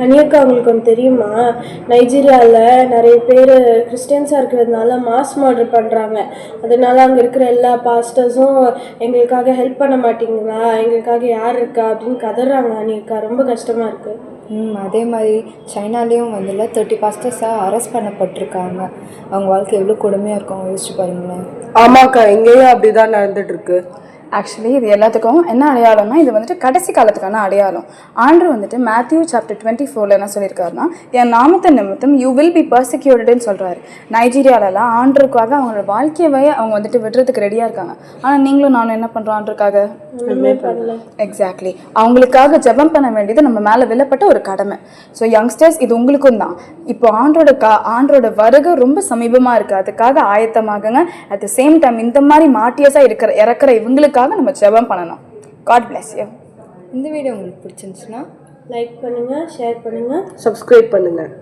அனியக்கா உங்களுக்கு ஒன்று தெரியுமா? நைஜீரியாவில் நிறைய பேர் கிறிஸ்டியன்ஸாக இருக்கிறதுனால மாஸ் மர்டர் பண்ணுறாங்க. அதனால அங்கே இருக்கிற எல்லா பாஸ்டர்ஸும் எங்களுக்காக ஹெல்ப் பண்ண மாட்டீங்களா, எங்களுக்காக யார் இருக்கா அப்படின்னு கதறாங்க. அனியக்கா ரொம்ப கஷ்டமாக இருக்குது. அதே மாதிரி சைனாலேயும் வந்துல 30 பாஸ்டர்ஸாக அரெஸ்ட் பண்ணப்பட்டிருக்காங்க. அவங்க வாழ்க்கை எவ்வளோ கொடுமையாக இருக்கும் யோசிச்சு பாருங்களேன். ஆமாக்கா, இங்கேயும் அப்படிதான் நடந்துட்டு இருக்கு. ஆக்சுவலி இது எல்லாத்துக்கும் என்ன அடையாளம்னா, இது வந்துட்டு கடைசி காலத்துக்கான அடையாளம். ஆண்டு வந்துட்டு மேத்யூ சாப்டர் 24 என்ன சொல்லியிருக்காருன்னா, என் நாமத்தை நிமித்தம் யூ வில் பி பர்சிக்யூட்டட்னு சொல்கிறாரு. நைஜீரியாலலாம் ஆண்டருக்காக அவங்களோட வாழ்க்கையவே அவங்க வந்துட்டு விடுறதுக்கு ரெடியாக இருக்காங்க. ஆனால் நீங்களும் நானும் என்ன பண்ணுறோம் ஆண்டருக்காக? எக்ஸாக்ட்லி. அவங்களுக்காக ஜெபம் பண்ண வேண்டியது நம்ம மேலே விழப்பட்ட ஒரு கடமை. ஸோ யங்ஸ்டர்ஸ், இது உங்களுக்கும் தான். இப்போ ஆண்டரோட வருகை ரொம்ப சமீபமாக இருக்குது. அதுக்காக ஆயத்தமாகுங்க. அட் த சேம் டைம் இந்த மாதிரி மாட்டியஸாக இறக்குற இவங்களுக்காக நம்ம ஜெபம் பண்ணணும். God bless you. இந்த வீடியோ உங்களுக்கு பிடிச்சிருந்துச்சுன்னா லைக் பண்ணுங்கள், ஷேர் பண்ணுங்கள், சப்ஸ்கிரைப் பண்ணுங்கள்.